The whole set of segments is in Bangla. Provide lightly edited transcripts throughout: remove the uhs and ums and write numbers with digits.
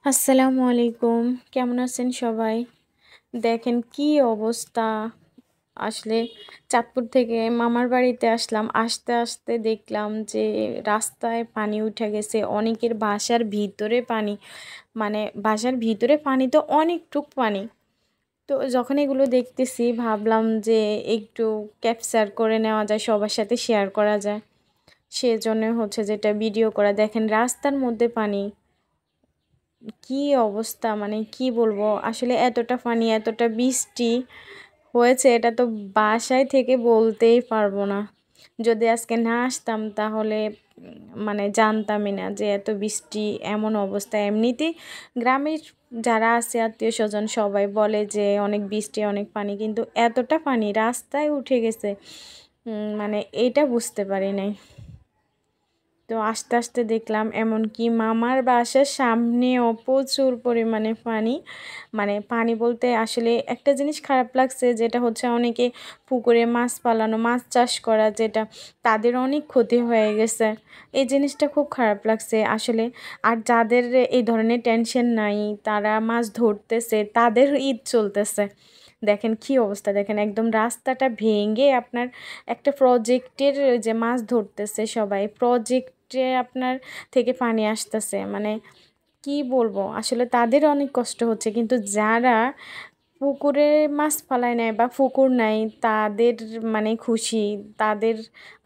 আসসালামু আলাইকুম। কেমন আছেন সবাই? দেখেন কি অবস্থা! আসলে চাঁদপুর থেকে মামার বাড়িতে আসলাম। আসতে দেখলাম যে রাস্তায় পানি উঠে গেছে। অনেকের বাসার ভিতরে পানি। মানে বাসার ভিতরে পানি তো অনেকটুক পানি। তো যখন এগুলো দেখতেছি ভাবলাম যে একটু ক্যাপচার করে নেওয়া যায়, সবার সাথে শেয়ার করা যায়। সেজন্য হচ্ছে যেটা ভিডিও করা। দেখেন রাস্তার মধ্যে পানি। কি অবস্থা মানে কি বলবো আসলে এতটা পানি এতটা বৃষ্টি হয়েছে এটা তো বাসায় থেকে বলতেই পারবো না। যদি আজকে না আসতাম তাহলে মানে জানতামই না যে এত বৃষ্টি এমন অবস্থা। এমনিতেই গ্রামের যারা আছে আত্মীয় স্বজন সবাই বলে যে অনেক বৃষ্টি অনেক পানি, কিন্তু এতটা পানি রাস্তায় উঠে গেছে মানে এটা বুঝতে পারি নাই। তো আস্তে দেখলাম এমনকি মামার বাসার সামনেও প্রচুর পরিমাণে পানি। মানে পানি বলতে আসলে একটা জিনিস খারাপ লাগছে, যেটা হচ্ছে অনেকে পুকুরে মাছ পালানো, মাছ চাষ করা, যেটা তাদের অনেক ক্ষতি হয়ে গেছে। এই জিনিসটা খুব খারাপ লাগছে আসলে। আর যাদের এই ধরনের টেনশন নাই, তারা মাছ ধরতেছে, তাদের ঈদ চলতেছে। দেখেন কি অবস্থা, দেখেন একদম রাস্তাটা ভেঙে আপনার একটা প্রজেক্টের যে মাছ ধরতেছে সবাই, প্রজেক্টে আপনার থেকে পানি আসতেছে। মানে কি বলবো আসলে তাদের অনেক কষ্ট হচ্ছে, কিন্তু যারা পুকুরে মাছ ফালায় নেয় বা পুকুর নাই তাদের মানে খুশি, তাদের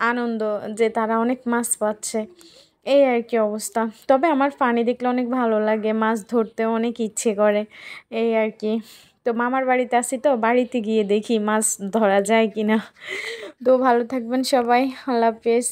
আনন্দ যে তারা অনেক মাছ পাচ্ছে। এই আর কি অবস্থা। তবে আমার পানি দেখলে অনেক ভালো লাগে, মাছ ধরতে অনেক ইচ্ছে করে। এই আর কি। তো মামার বাড়িতে আছি, তো বাড়িতে গিয়ে দেখি মাছ ধরা যায় কিনা। তো ভালো থাকবেন সবাই। আল্লাহ হাফেজ।